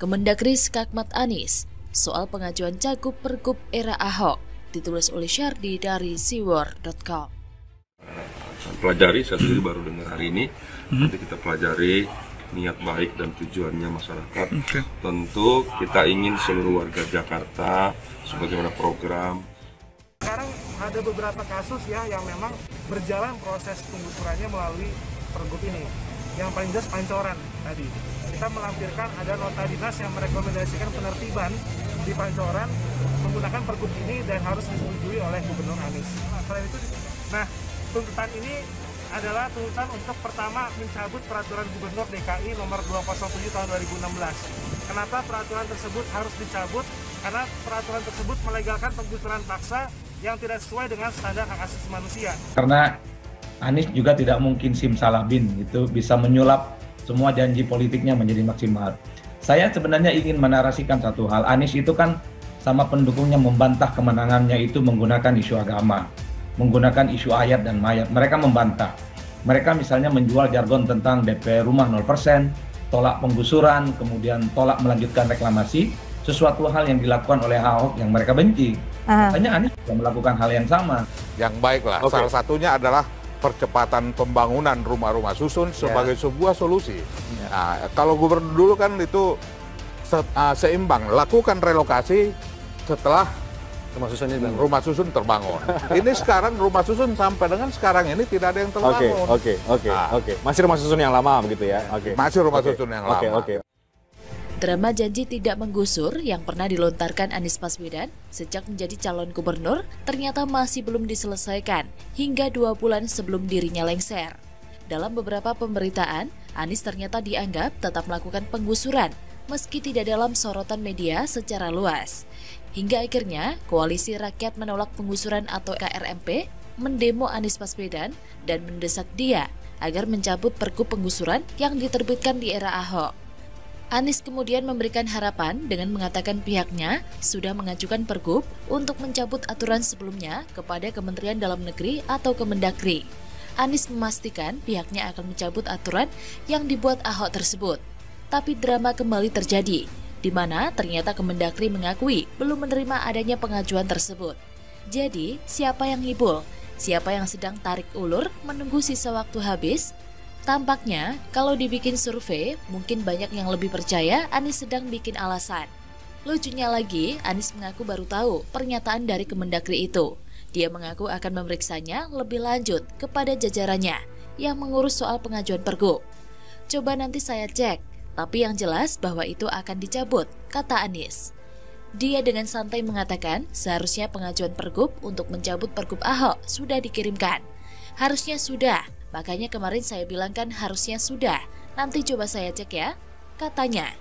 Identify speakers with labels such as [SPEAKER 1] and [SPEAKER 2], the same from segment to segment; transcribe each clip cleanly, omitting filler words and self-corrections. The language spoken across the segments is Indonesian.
[SPEAKER 1] Kemendagri Skakmat Anies soal pengajuan Cagup Pergub era Ahok, ditulis oleh Syardi dari siwar.com.
[SPEAKER 2] Pelajari, saya sendiri baru dengar hari ini. Nanti kita pelajari niat baik dan tujuannya masyarakat. Tentu kita ingin seluruh warga Jakarta sebagaimana program.
[SPEAKER 3] Sekarang ada beberapa kasus ya yang memang berjalan proses penggusurannya melalui pergub ini. Yang paling jelas Pancoran tadi. Kita melampirkan ada nota dinas yang merekomendasikan penertiban di Pancoran menggunakan pergub ini dan harus disetujui oleh Gubernur Anies. Selain itu, tuntutan ini adalah tuntutan untuk pertama mencabut peraturan Gubernur DKI nomor 207 tahun 2016. Kenapa peraturan tersebut harus dicabut? Karena peraturan tersebut melegalkan penggusuran paksa yang tidak sesuai dengan standar hak asasi manusia.
[SPEAKER 4] Karena Anies juga tidak mungkin simsalabim, itu bisa menyulap semua janji politiknya menjadi maksimal. Saya sebenarnya ingin menarasikan satu hal. Anies itu kan sama pendukungnya membantah kemenangannya itu menggunakan isu agama, menggunakan isu ayat dan mayat. Mereka membantah. Mereka misalnya menjual jargon tentang DP rumah 0%, tolak penggusuran, kemudian tolak melanjutkan reklamasi, sesuatu hal yang dilakukan oleh Ahok yang mereka benci. Makanya Anies juga melakukan hal yang sama.
[SPEAKER 5] Yang baik lah, salah satunya adalah percepatan pembangunan rumah-rumah susun sebagai sebuah solusi. Nah, kalau gubernur dulu kan itu seimbang, lakukan relokasi setelah rumah susun terbangun. Ini sekarang rumah susun sampai dengan sekarang ini tidak ada yang terbangun.
[SPEAKER 6] Oke. Masih rumah susun yang lama begitu ya?
[SPEAKER 5] Masih rumah susun yang lama.
[SPEAKER 1] Drama janji tidak menggusur yang pernah dilontarkan Anies Baswedan sejak menjadi calon gubernur ternyata masih belum diselesaikan hingga 2 bulan sebelum dirinya lengser. Dalam beberapa pemberitaan, Anies ternyata dianggap tetap melakukan penggusuran meski tidak dalam sorotan media secara luas. Hingga akhirnya Koalisi Rakyat Menolak Penggusuran atau KRMP mendemo Anies Baswedan dan mendesak dia agar mencabut pergub penggusuran yang diterbitkan di era Ahok. Anies kemudian memberikan harapan dengan mengatakan pihaknya sudah mengajukan pergub untuk mencabut aturan sebelumnya kepada Kementerian Dalam Negeri atau Kemendagri. Anies memastikan pihaknya akan mencabut aturan yang dibuat Ahok tersebut. Tapi drama kembali terjadi, di mana ternyata Kemendagri mengakui belum menerima adanya pengajuan tersebut. Jadi, siapa yang ngibul? Siapa yang sedang tarik ulur menunggu sisa waktu habis? Tampaknya, kalau dibikin survei, mungkin banyak yang lebih percaya Anies sedang bikin alasan. Lucunya lagi, Anies mengaku baru tahu pernyataan dari Kemendagri itu. Dia mengaku akan memeriksanya lebih lanjut kepada jajarannya yang mengurus soal pengajuan pergub. Coba nanti saya cek, tapi yang jelas bahwa itu akan dicabut, kata Anies. Dia dengan santai mengatakan seharusnya pengajuan pergub untuk mencabut pergub Ahok sudah dikirimkan. Harusnya sudah. Makanya kemarin saya bilang kan harusnya sudah, nanti coba saya cek ya, katanya.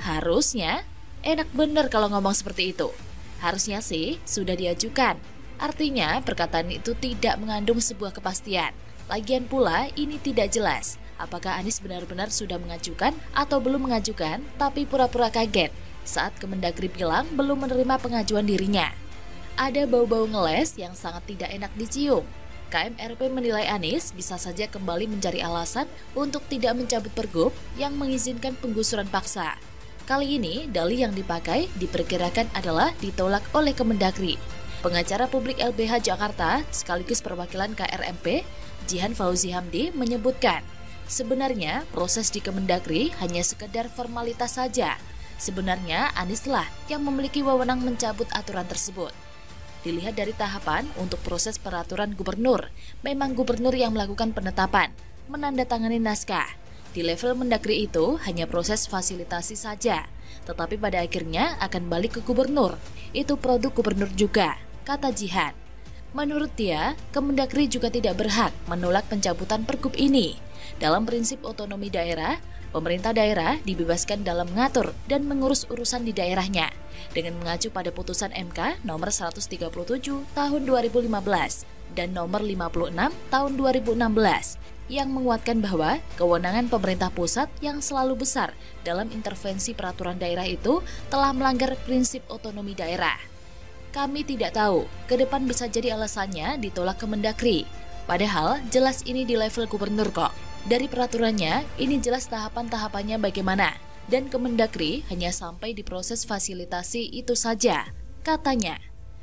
[SPEAKER 1] Harusnya, enak bener kalau ngomong seperti itu. Harusnya sih sudah diajukan. Artinya perkataan itu tidak mengandung sebuah kepastian. Lagian pula ini tidak jelas, apakah Anies benar-benar sudah mengajukan atau belum mengajukan, tapi pura-pura kaget saat Kemendagri bilang belum menerima pengajuan dirinya. Ada bau-bau ngeles yang sangat tidak enak dicium. KMRP menilai Anies bisa saja kembali mencari alasan untuk tidak mencabut pergub yang mengizinkan penggusuran paksa. Kali ini, dalih yang dipakai diperkirakan adalah ditolak oleh Kemendagri. Pengacara publik LBH Jakarta sekaligus perwakilan KRMP, Jihan Fauzi Hamdi menyebutkan, sebenarnya proses di Kemendagri hanya sekedar formalitas saja. Sebenarnya Anieslah yang memiliki wewenang mencabut aturan tersebut. Dilihat dari tahapan untuk proses peraturan gubernur, memang gubernur yang melakukan penetapan, menandatangani naskah. Di level Mendagri itu hanya proses fasilitasi saja, tetapi pada akhirnya akan balik ke gubernur. Itu produk gubernur juga, kata Jihan. Menurut dia, Kemendagri juga tidak berhak menolak pencabutan pergub ini. Dalam prinsip otonomi daerah, pemerintah daerah dibebaskan dalam mengatur dan mengurus urusan di daerahnya dengan mengacu pada putusan MK nomor 137 tahun 2015 dan nomor 56 tahun 2016 yang menguatkan bahwa kewenangan pemerintah pusat yang selalu besar dalam intervensi peraturan daerah itu telah melanggar prinsip otonomi daerah. Kami tidak tahu, ke depan bisa jadi alasannya ditolak Kemendagri. Padahal jelas ini di level gubernur kok. Dari peraturannya, ini jelas tahapan-tahapannya bagaimana. dan Kemendagri hanya sampai di proses fasilitasi itu saja. Katanya,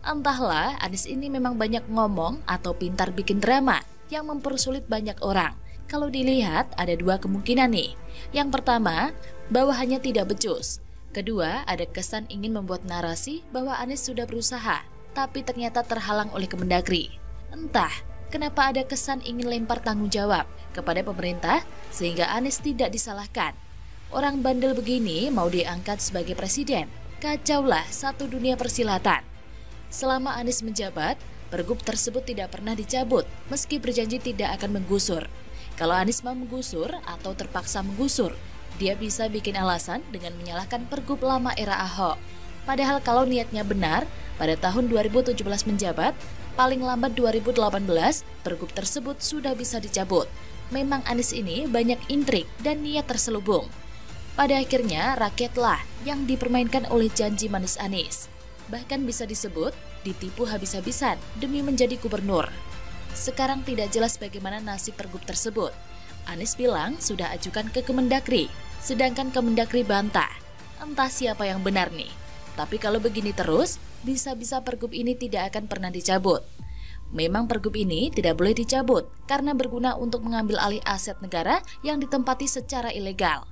[SPEAKER 1] entahlah Anies ini memang banyak ngomong atau pintar bikin drama yang mempersulit banyak orang. Kalau dilihat ada dua kemungkinan nih. Yang pertama, bawahannya tidak becus. Kedua, ada kesan ingin membuat narasi bahwa Anies sudah berusaha, tapi ternyata terhalang oleh Kemendagri. Entah kenapa ada kesan ingin lempar tanggung jawab kepada pemerintah sehingga Anies tidak disalahkan. Orang bandel begini mau diangkat sebagai presiden, kacaulah satu dunia persilatan. Selama Anies menjabat, pergub tersebut tidak pernah dicabut meski berjanji tidak akan menggusur. Kalau Anies mau menggusur atau terpaksa menggusur, dia bisa bikin alasan dengan menyalahkan pergub lama era Ahok. Padahal kalau niatnya benar, pada tahun 2017 menjabat, paling lambat 2018, pergub tersebut sudah bisa dicabut. Memang Anies ini banyak intrik dan niat terselubung. Pada akhirnya, rakyatlah yang dipermainkan oleh janji manis Anies. Bahkan bisa disebut ditipu habis-habisan demi menjadi gubernur. Sekarang tidak jelas bagaimana nasib pergub tersebut. Anies bilang sudah ajukan ke Kemendagri, sedangkan Kemendagri bantah. Entah siapa yang benar nih. Tapi kalau begini terus, bisa-bisa pergub ini tidak akan pernah dicabut. Memang pergub ini tidak boleh dicabut karena berguna untuk mengambil alih aset negara yang ditempati secara ilegal.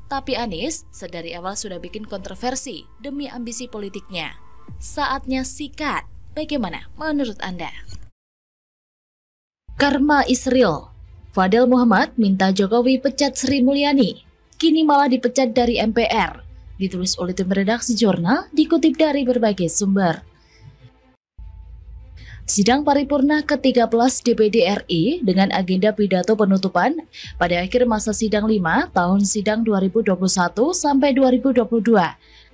[SPEAKER 1] Tapi Anies sedari awal sudah bikin kontroversi demi ambisi politiknya. Saatnya sikat. Bagaimana menurut Anda? Karma is real. Fadel Muhammad minta Jokowi pecat Sri Mulyani. Kini malah dipecat dari MPR. Ditulis oleh tim redaksi jurnal, dikutip dari berbagai sumber. Sidang paripurna ke-13 DPD RI dengan agenda pidato penutupan pada akhir masa sidang 5 tahun sidang 2021 sampai 2022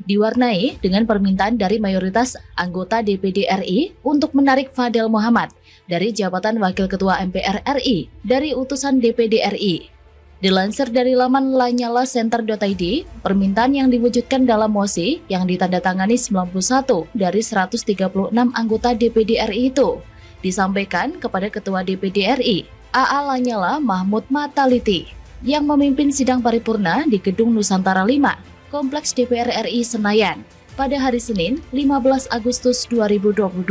[SPEAKER 1] diwarnai dengan permintaan dari mayoritas anggota DPD RI untuk menarik Fadel Muhammad dari jabatan Wakil Ketua MPR RI dari utusan DPD RI. Dilansir dari laman lanyala.center.id, permintaan yang diwujudkan dalam mosi yang ditandatangani 91 dari 136 anggota DPD RI itu disampaikan kepada Ketua DPD RI, AA Lanyala Mahmud Mataliti, yang memimpin sidang paripurna di Gedung Nusantara 5, Kompleks DPR RI Senayan, pada hari Senin 15 Agustus 2022.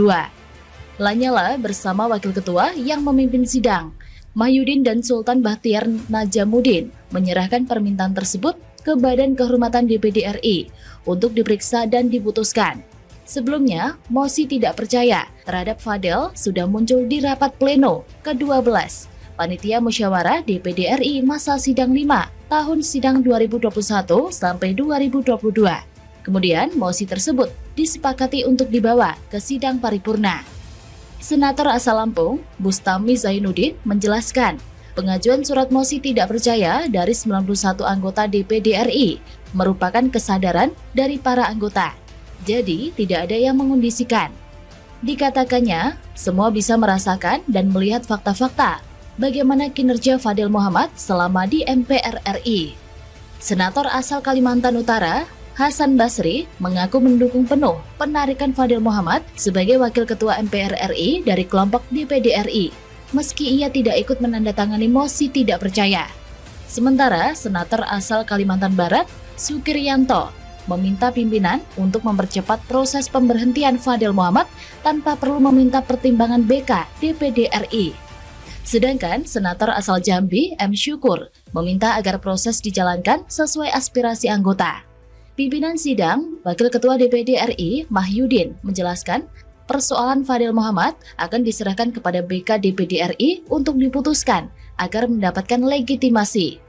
[SPEAKER 1] Lanyala bersama Wakil Ketua yang memimpin sidang, Mahyudin dan Sultan Bahtiar Najamuddin, menyerahkan permintaan tersebut ke Badan Kehormatan DPD RI untuk diperiksa dan diputuskan. Sebelumnya, mosi tidak percaya terhadap Fadel sudah muncul di rapat pleno ke-12 Panitia Musyawarah DPD RI masa sidang 5 tahun sidang 2021 sampai 2022. Kemudian, mosi tersebut disepakati untuk dibawa ke sidang paripurna. Senator asal Lampung, Bustami Zainuddin, menjelaskan pengajuan surat mosi tidak percaya dari 91 anggota DPD RI merupakan kesadaran dari para anggota. Jadi, tidak ada yang mengundisikan. Dikatakannya, semua bisa merasakan dan melihat fakta-fakta bagaimana kinerja Fadel Muhammad selama di MPR RI. Senator asal Kalimantan Utara, Hasan Basri, mengaku mendukung penuh penarikan Fadel Muhammad sebagai Wakil Ketua MPR RI dari kelompok DPD RI, meski ia tidak ikut menandatangani mosi tidak percaya. Sementara Senator asal Kalimantan Barat, Sukiryanto, meminta pimpinan untuk mempercepat proses pemberhentian Fadel Muhammad tanpa perlu meminta pertimbangan BK DPD RI. Sedangkan Senator asal Jambi, M. Syukur, meminta agar proses dijalankan sesuai aspirasi anggota. Pimpinan sidang, Wakil Ketua DPD RI, Mahyudin, menjelaskan persoalan Fadel Muhammad akan diserahkan kepada BK DPD RI untuk diputuskan agar mendapatkan legitimasi.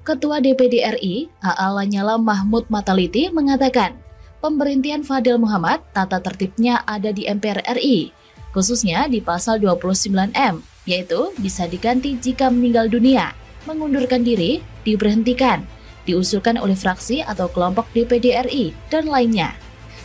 [SPEAKER 1] Ketua DPD RI, AA Lanyala Mahmud Mataliti, mengatakan pemberhentian Fadel Muhammad tata tertibnya ada di MPR RI, khususnya di pasal 29M, yaitu bisa diganti jika meninggal dunia, mengundurkan diri, diberhentikan, diusulkan oleh fraksi atau kelompok DPD RI, dan lainnya.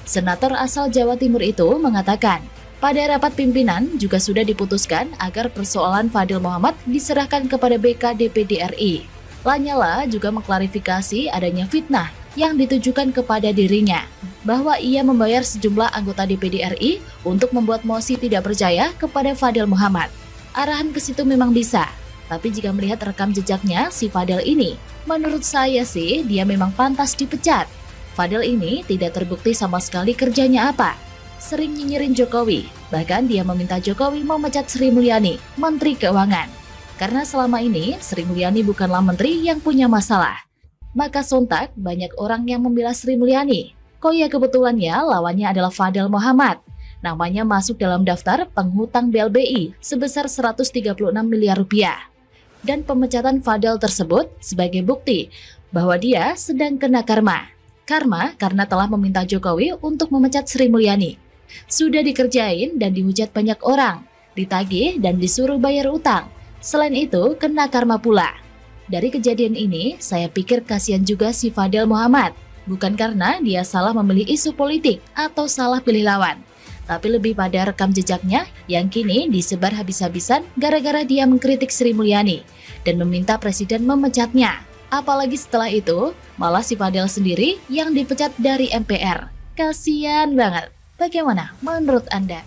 [SPEAKER 1] Senator asal Jawa Timur itu mengatakan, pada rapat pimpinan juga sudah diputuskan agar persoalan Fadel Muhammad diserahkan kepada BK DPD RI. Lanyala juga mengklarifikasi adanya fitnah yang ditujukan kepada dirinya, bahwa ia membayar sejumlah anggota DPD RI untuk membuat mosi tidak percaya kepada Fadel Muhammad. Arahan ke situ memang bisa, Tapi jika melihat rekam jejaknya si Fadel ini, menurut saya sih dia memang pantas dipecat. Fadel ini tidak terbukti sama sekali kerjanya apa. Sering nyinyirin Jokowi, bahkan dia meminta Jokowi memecat Sri Mulyani, Menteri Keuangan. Karena selama ini Sri Mulyani bukanlah menteri yang punya masalah. Maka sontak banyak orang yang membela Sri Mulyani. Kok ya kebetulannya lawannya adalah Fadel Muhammad. Namanya masuk dalam daftar penghutang BLBI sebesar 136 miliar rupiah. Dan pemecatan Fadel tersebut sebagai bukti bahwa dia sedang kena karma. Karma karena telah meminta Jokowi untuk memecat Sri Mulyani. Sudah dikerjain dan dihujat banyak orang, ditagih dan disuruh bayar utang. Selain itu, kena karma pula. Dari kejadian ini, saya pikir kasihan juga si Fadel Muhammad. Bukan karena dia salah memilih isu politik atau salah pilih lawan, tapi lebih pada rekam jejaknya yang kini disebar habis-habisan gara-gara dia mengkritik Sri Mulyani dan meminta presiden memecatnya. Apalagi setelah itu, malah si Fadel sendiri yang dipecat dari MPR. Kasian banget. Bagaimana menurut Anda?